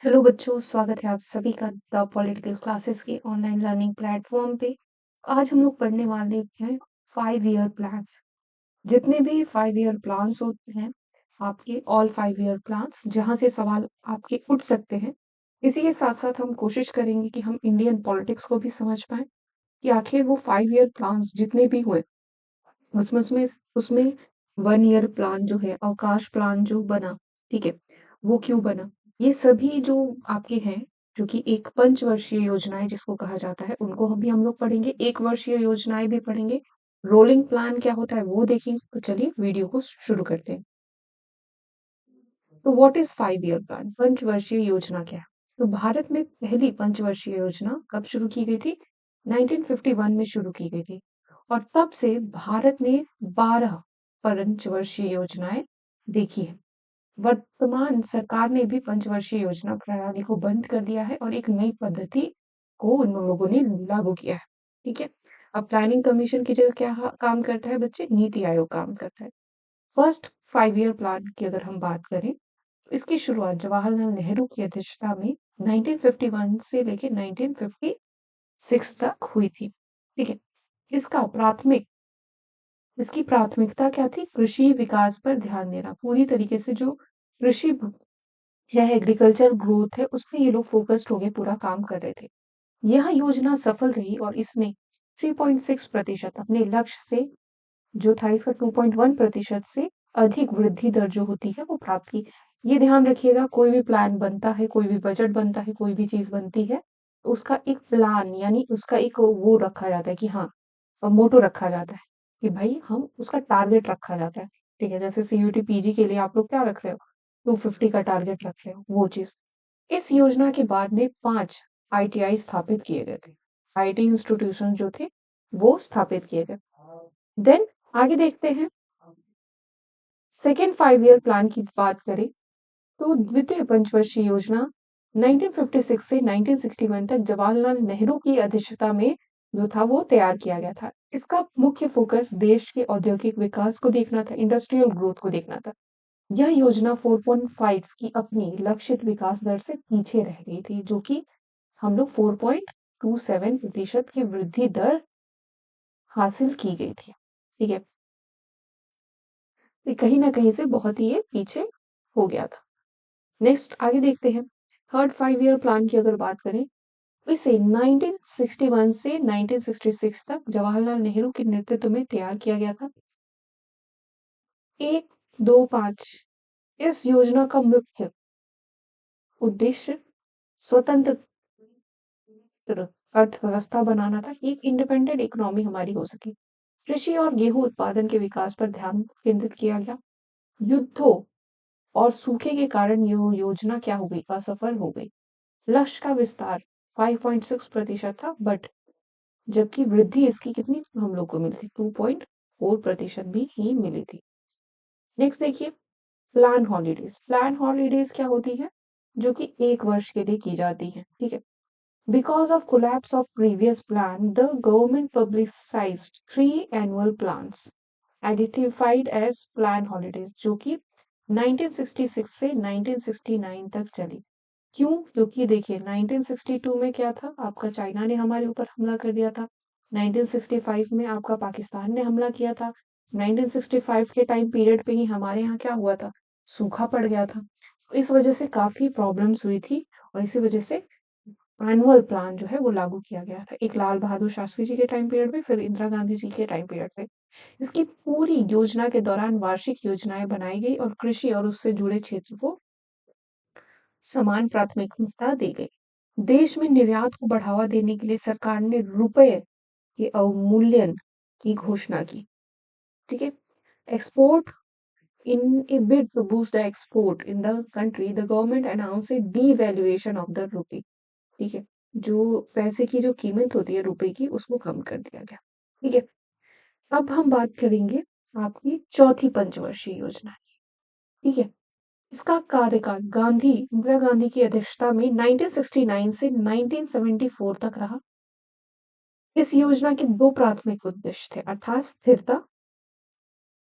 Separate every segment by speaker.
Speaker 1: Hello बच्चों, स्वागत है आप सभी का द पॉलिटिकल क्लासेस के ऑनलाइन लर्निंग प्लेटफॉर्म पे। आज हम लोग पढ़ने वाले हैं 5 ईयर प्लान्स। जितने भी 5 ईयर प्लान्स होते हैं, आपके ऑल 5 ईयर प्लान्स, जहाँ से सवाल आपके उठ सकते हैं। इसी के साथ साथ हम कोशिश करेंगे कि हम इंडियन पॉलिटिक्स को भी समझ पाएं कि आखिर वो 5 ईयर प्लान्स जितने भी हुए उसमें उसमें उसमें 1 ईयर प्लान जो है, अवकाश प्लान जो बना, ठीक है, वो क्यों बना। ये सभी जो आपके हैं, जो कि एक पंचवर्षीय योजनाएं जिसको कहा जाता है, उनको हम लोग पढ़ेंगे। एक वर्षीय योजनाएं भी पढ़ेंगे। रोलिंग प्लान क्या होता है वो देखेंगे। तो चलिए वीडियो को शुरू करते हैं। तो व्हाट इज 5 ईयर प्लान? पंचवर्षीय योजना क्या है? तो भारत में पहली पंचवर्षीय योजना कब शुरू की गई थी? 1951 में शुरू की गई थी। और तब से भारत ने 12 पंचवर्षीय योजनाएं देखी है। वर्तमान सरकार ने भी पंचवर्षीय योजना प्रणाली को बंद कर दिया है और एक नई पद्धति को उन लोगों ने लागू किया है। ठीक है। अब प्लानिंग कमीशन की जगह क्या काम करता है बच्चे? नीति आयोग काम करता है। फर्स्ट 5 ईयर प्लान की अगर हम बात करें, तो इसकी शुरुआत जवाहरलाल नेहरू की अध्यक्षता में 1951 से लेकर 1956 तक हुई थी। ठीक है। इसका प्राथमिक इसकी प्राथमिकता क्या थी? कृषि विकास पर ध्यान देना। पूरी तरीके से जो कृषि या एग्रीकल्चर ग्रोथ है, उस पे ये लोग फोकस्ड हो गए, पूरा काम कर रहे थे। यह योजना सफल रही और इसने 3.6% अपने लक्ष्य से, जो था इसका 2.1% से अधिक वृद्धि दर जो होती है वो प्राप्त की। ये ध्यान रखिएगा, कोई भी प्लान बनता है, कोई भी बजट बनता है, कोई भी चीज बनती है, तो उसका एक प्लान यानी उसका एक वो रखा जाता है कि हाँ, मोटो रखा जाता है कि भाई हम उसका टारगेट रखा जाता है। ठीक है, जैसे सीयूटी पीजी के लिए आप लोग क्या रख रहे हो? 250 का टारगेट रख रहे हो, वो चीज। इस योजना के बाद में 5 आईटीआई स्थापित किए गए थे। आईटी इंस्टीट्यूशन जो थे वो स्थापित किए गए। देन आगे देखते हैं। सेकेंड 5 ईयर प्लान की बात करें, तो द्वितीय पंचवर्षीय योजना 1956 से 1961 तक जवाहरलाल नेहरू की अध्यक्षता में जो था वो तैयार किया गया था। इसका मुख्य फोकस देश के औद्योगिक विकास को देखना था, इंडस्ट्रियल ग्रोथ को देखना था। यह योजना 4.5 की अपनी लक्षित विकास दर से पीछे रह गई थी, जो कि हम लोग 4.27% की वृद्धि दर हासिल की गई थी। ठीक है। तो कहीं ना कहीं से बहुत ही ये पीछे हो गया था। नेक्स्ट आगे देखते हैं। थर्ड 5 ईयर प्लान की अगर बात करें, तो इसे 1961 से 1966 तक जवाहरलाल नेहरू के नेतृत्व में तैयार किया गया था। 1, 2, 5 इस योजना का मुख्य उद्देश्य स्वतंत्र अर्थव्यवस्था बनाना था कि एक इंडिपेंडेंट इकोनॉमी हमारी हो सके। कृषि और गेहूं उत्पादन के विकास पर ध्यान केंद्रित किया गया। युद्धों और सूखे के कारण ये योजना क्या हो गई? असफल हो गई। लक्ष्य का विस्तार 5.6% था, बट जबकि वृद्धि इसकी कितनी हम लोग को मिली थी? 2.4% भी ही मिली थी। नेक्स्ट देखिए, प्लान हॉलीडेज। प्लान हॉलीडेज क्या होती है? जो कि 1 वर्ष के लिए की जाती है। ठीक है। Because of collapse of previous plan, the government publicized 3 annual plans, identified as plan holidays, जो कि 1966 से 1969 तक चली। क्यों? क्योंकि देखिए 1962 में क्या था, आपका चाइना ने हमारे ऊपर हमला कर दिया था। 1965 में आपका पाकिस्तान ने हमला किया था। 1965 के टाइम पीरियड पे ही हमारे यहाँ क्या हुआ था? सूखा पड़ गया था। तो इस वजह से काफी प्रॉब्लम्स हुई थी और इसी वजह से एनुअल प्लान जो है वो लागू किया गया था। एक लाल बहादुर शास्त्री जी के टाइम पीरियड में, फिर इंदिरा गांधी जी के टाइम पीरियड में। इसकी पूरी योजना के दौरान वार्षिक योजनाएं बनाई गई और कृषि और उससे जुड़े क्षेत्र को समान प्राथमिकता दी गई। देश में निर्यात को बढ़ावा देने के लिए सरकार ने रुपए के अवमूल्यन की घोषणा की। ठीक है। Export in a bid to boost the export in the country, the government announced a devaluation of the rupee. ठीक है। जो पैसे की जो कीमत होती है रुपए की, उसको कम कर दिया गया। ठीक है। अब हम बात करेंगे आपकी चौथी पंचवर्षीय योजना की। ठीक है। इसका कार्यकाल इंदिरा गांधी की अध्यक्षता में 1969 से 1974 तक रहा। इस योजना के दो प्राथमिक उद्देश्य थे, अर्थात स्थिरता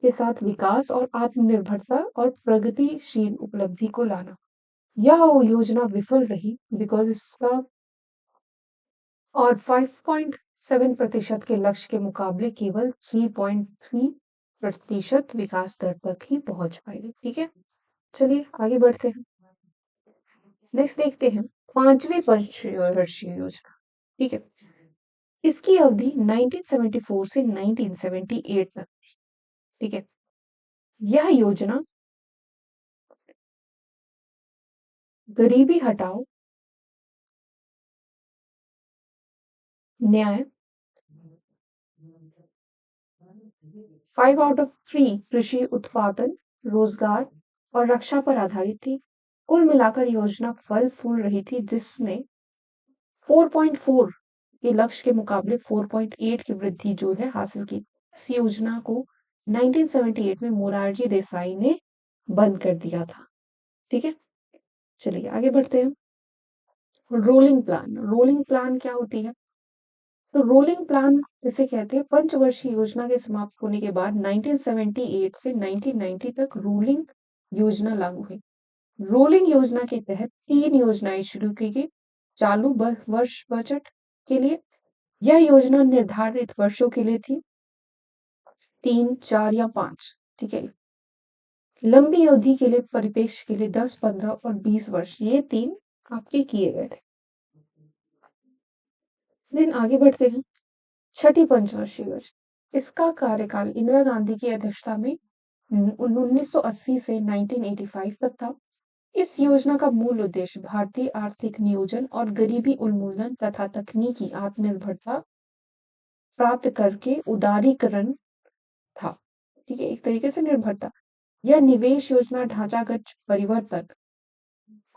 Speaker 1: के साथ विकास और आत्मनिर्भरता और प्रगतिशील उपलब्धि को लाना। यह योजना विफल रही बिकॉज इसका और 5.7% के लक्ष्य के मुकाबले केवल 3.3% विकास दर तक ही पहुंच पाई। ठीक है, चलिए आगे बढ़ते हैं। नेक्स्ट देखते हैं पांचवी पंचवर्षीय योजना। ठीक है, इसकी अवधि 1974 से 1978 तक। ठीक है, यह योजना गरीबी हटाओ, न्याय, 5 आउट ऑफ 3 कृषि उत्पादन, रोजगार और रक्षा पर आधारित थी। कुल मिलाकर योजना फल फूल रही थी, जिसने 4.4 के लक्ष्य के मुकाबले 4.8 की वृद्धि जो है हासिल की। इस योजना को 1978 में मोरारजी देसाई ने बंद कर दिया था। ठीक है, चलिए आगे बढ़ते हैं। रोलिंग प्लान क्या होती है? तो रोलिंग प्लान जिसे कहते हैं, पंचवर्षीय योजना के समाप्त होने के बाद 1978 से 1990 तक रोलिंग योजना लागू हुई। रोलिंग योजना के तहत 3 योजनाएं शुरू की गई। चालू वर्ष बजट के लिए यह योजना निर्धारित वर्षों के लिए थी, 3, 4 या 5। ठीक है, लंबी अवधि के लिए परिप्रेक्ष्य के लिए 10, 15 और 20 वर्ष, ये 3 आपके किए गए थे। देन आगे बढ़ते हैं। छठी पंचवर्षीय योजना, इसका कार्यकाल इंदिरा गांधी की अध्यक्षता में 1980 से 1985 तक था। इस योजना का मूल उद्देश्य भारतीय आर्थिक नियोजन और गरीबी उन्मूलन तथा तकनीकी आत्मनिर्भरता प्राप्त करके उदारीकरण था। ठीक है, एक तरीके से निर्भरता। यह निवेश योजना ढांचागत परिवर्तन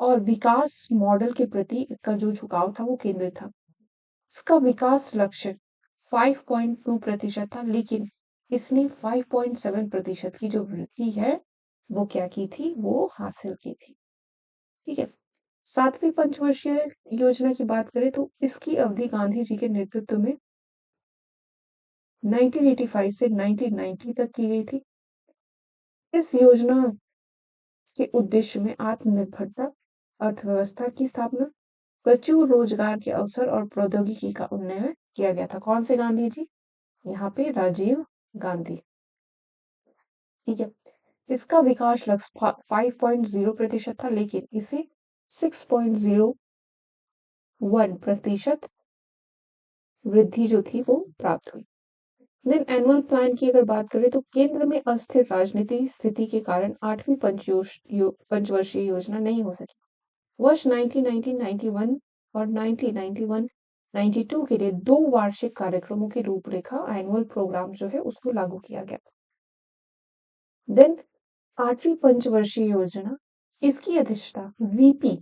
Speaker 1: और विकास मॉडल के प्रति इसका जो झुकाव था वो केंद्रित था। इसका विकास लक्ष्य 5.2% था, लेकिन इसने 5.7% की जो वृद्धि है वो क्या की थी, वो हासिल की थी। ठीक है, सातवीं पंचवर्षीय योजना की बात करें तो इसकी अवधि गांधी जी के नेतृत्व में 1985 से 1990 तक की गई थी। इस योजना के उद्देश्य में आत्मनिर्भरता, अर्थव्यवस्था की स्थापना, प्रचुर रोजगार के अवसर और प्रौद्योगिकी का उन्नयन किया गया था। कौन से गांधी जी? यहाँ पे राजीव गांधी। ठीक है, इसका विकास लक्ष्य 5.0% था, लेकिन इसे 6.01% वृद्धि जो थी वो प्राप्त हुई। देन एनुअल प्लान की अगर बात करें तो केंद्र में अस्थिर राजनीतिक स्थिति के कारण आठवीं पंचवर्षीय योजना नहीं हो सकी। वर्ष 1991 और 1992 के लिए 2 वार्षिक कार्यक्रमों की रूपरेखा, एनुअल प्रोग्राम जो है उसको लागू किया गया। देन आठवीं पंचवर्षीय योजना, इसकी अध्यक्षता वीपी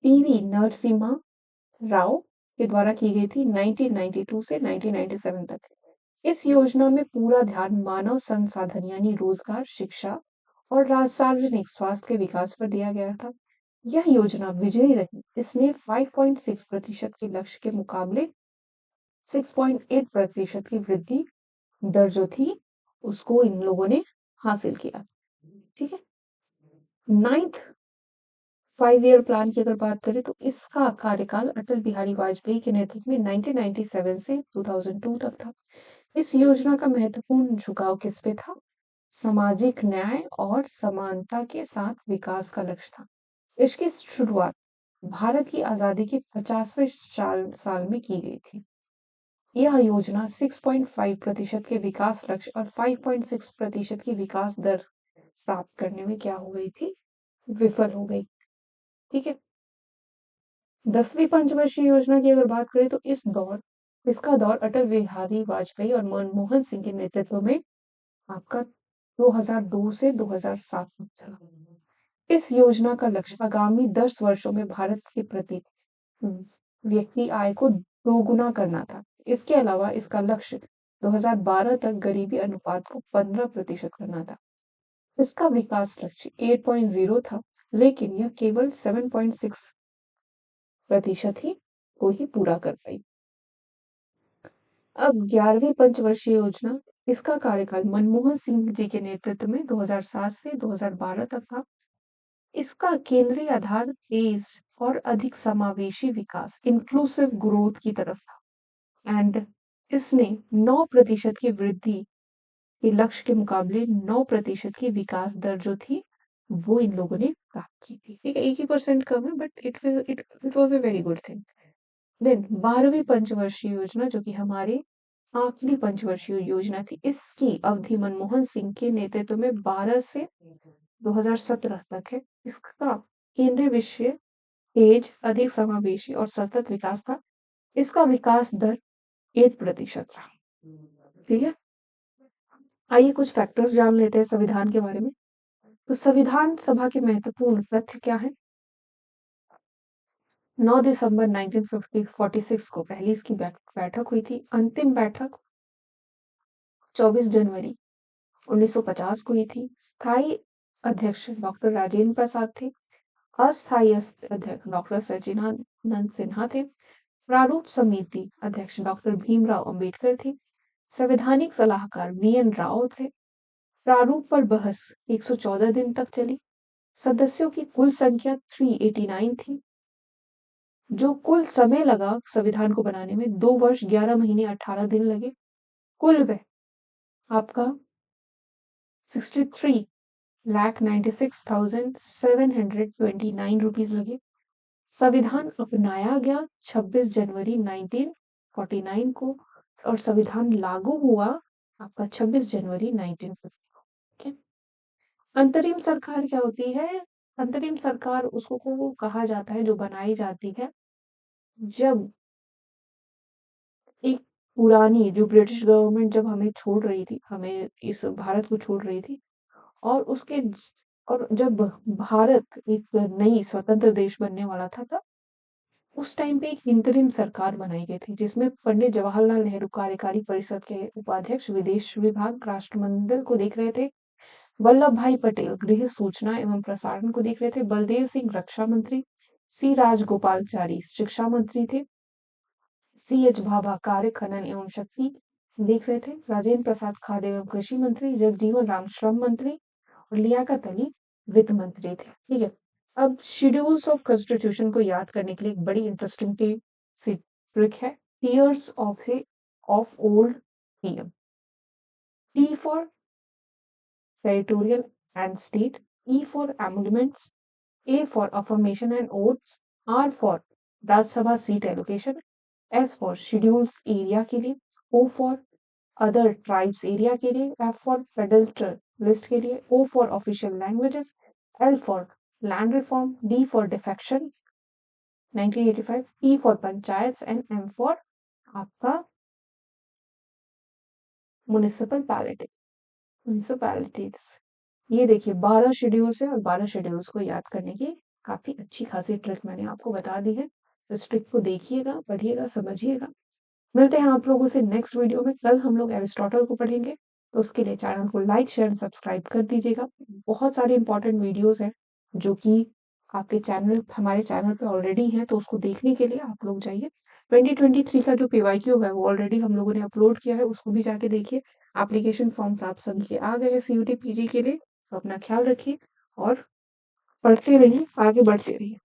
Speaker 1: पीवी नरसिम्हा राव के द्वारा की गई थी 1992 से 1997 तक। इस योजना में पूरा ध्यान मानव संसाधन यानी रोजगार, शिक्षा और सार्वजनिक स्वास्थ्य के विकास पर दिया गया था। यह योजना विजयी रही। इसने 5.6% के लक्ष्य के मुकाबले 6.8% की वृद्धि दर जो थी उसको इन लोगों ने हासिल किया। ठीक है, नाइन्थ 5 ईयर प्लान की अगर बात करें तो इसका कार्यकाल अटल बिहारी वाजपेयी के नेतृत्व में 1997 से 2002 तक था। इस योजना का महत्वपूर्ण झुकाव किस पे था? सामाजिक न्याय और समानता के साथ विकास का लक्ष्य था। इसकी शुरुआत भारत की आजादी के 50वें साल में की गई थी। यह योजना 6.5% के विकास लक्ष्य और 5.6% की विकास दर प्राप्त करने में क्या हो गई थी? विफल हो गई। ठीक है, 10वीं पंचवर्षीय योजना की अगर बात करें तो इसका दौर अटल बिहारी वाजपेयी और मनमोहन सिंह के नेतृत्व में आपका 2002 से 2007 तक चला। इस योजना का लक्ष्य आगामी 10 वर्षों में भारत के प्रति व्यक्ति आय को दोगुना करना था। इसके अलावा इसका लक्ष्य 2012 तक गरीबी अनुपात को 15% करना था। इसका विकास लक्ष्य 8.0 था, लेकिन यह केवल 7.6% ही को ही पूरा कर पाई। अब 11वीं पंचवर्षीय योजना, इसका कार्यकाल मनमोहन सिंह जी के नेतृत्व में 2007 से 2012 तक था। इसका केंद्रीय आधार तेज और अधिक समावेशी विकास इंक्लूसिव ग्रोथ की तरफ था एंड इसने 9% की वृद्धि के लक्ष्य के मुकाबले 9% की विकास दर जो थी वो इन लोगों ने प्राप्त की थी। ठीक है, 1% कम है but it was a very good thing. Then 12वीं पंचवर्षीय योजना जो कि हमारे आखिरी पंचवर्षीय योजना थी, इसकी अवधि मनमोहन सिंह के नेतृत्व में 12 से 2017 तक है। इसका केंद्रीय विषय तेज, अधिक समावेशी और सतत विकास था। इसका विकास दर 1% रहा। ठीक है, आइए कुछ फैक्टर्स जान लेते हैं संविधान के बारे में। तो संविधान सभा के महत्वपूर्ण तथ्य क्या है? 9 दिसंबर 1946 को पहली इसकी बैठक हुई थी। अंतिम बैठक 24 जनवरी 1950 को हुई थी। स्थायी अध्यक्ष डॉक्टर राजेंद्र प्रसाद थे। अस्थायी अध्यक्ष डॉक्टर सच्चिदानंद सिन्हा थे। प्रारूप समिति अध्यक्ष डॉक्टर भीमराव अंबेडकर थे। संवैधानिक सलाहकार वी.एन. राव थे। प्रारूप पर बहस 114 दिन तक चली। सदस्यों की कुल संख्या 389 थी। जो कुल समय लगा संविधान को बनाने में 2 वर्ष 11 महीने 18 दिन लगे। कुल व्यय आपका 63,96,729 रुपीज लगे। संविधान अपनाया गया 26 जनवरी 1949 को और संविधान लागू हुआ आपका 26 जनवरी 1950 को। ठीक है, अंतरिम सरकार क्या होती है? अंतरिम सरकार उसको को कहा जाता है जो बनाई जाती है जब एक पुरानी जो ब्रिटिश गवर्नमेंट जब हमें छोड़ रही थी, हमें इस भारत को छोड़ रही थी और और जब भारत एक नई स्वतंत्र देश बनने वाला था तब उस टाइम पे एक इंतरिम सरकार बनाई गई थी जिसमें पंडित जवाहरलाल नेहरू कार्यकारी परिषद के उपाध्यक्ष विदेश विभाग राष्ट्रमंडल को देख रहे थे। वल्लभ भाई पटेल गृह सूचना एवं प्रसारण को देख रहे थे। बलदेव सिंह रक्षा मंत्री, सी राजगोपालचारी शिक्षा मंत्री थे। सी.एच. भाभा कार्य खनन एवं शक्ति देख रहे थे। राजेंद्र प्रसाद खाद्य एवं कृषि मंत्री, जगजीवन राम श्रम मंत्री और लियाकत अली वित्त मंत्री थे। ठीक है, अब शेड्यूल्स ऑफ कॉन्स्टिट्यूशन को याद करने के लिए एक बड़ी इंटरेस्टिंग सी ट्रिक है। Tears of old PM. T for territorial and state, E for emoluments, A for affirmation and oaths, R for Rajya Sabha seat allocation, S for schedules area के लिए, O for other tribes area के लिए, F for federal list के लिए, O for official languages, L for land reform, D for defection 1985, P for panchayat and M for आपका municipalities. ये देखिए 12 schedules है और 12 शेड्यूल्स को याद करने की काफी अच्छी खासी ट्रिक मैंने आपको बता दी है। इस ट्रिक को देखिएगा, पढ़िएगा, समझिएगा। मिलते हैं आप लोगों से नेक्स्ट वीडियो में। कल हम लोग एरिस्टोटल को पढ़ेंगे, तो उसके लिए चैनल को लाइक शेयर एंड सब्सक्राइब कर दीजिएगा। बहुत सारे इंपॉर्टेंट वीडियोस हैं जो कि आपके चैनल हमारे चैनल पे ऑलरेडी हैं, तो उसको देखने के लिए आप लोग जाइए। 2023 का जो पीवाईक्यू है वो ऑलरेडी हम लोगों ने अपलोड किया है, उसको भी जाके देखिए। एप्लीकेशन फॉर्म्स आप सभी के आ गए हैं सीयूटी पीजी के लिए। तो अपना ख्याल रखिए और पढ़ते रहिए, आगे बढ़ते रहिए।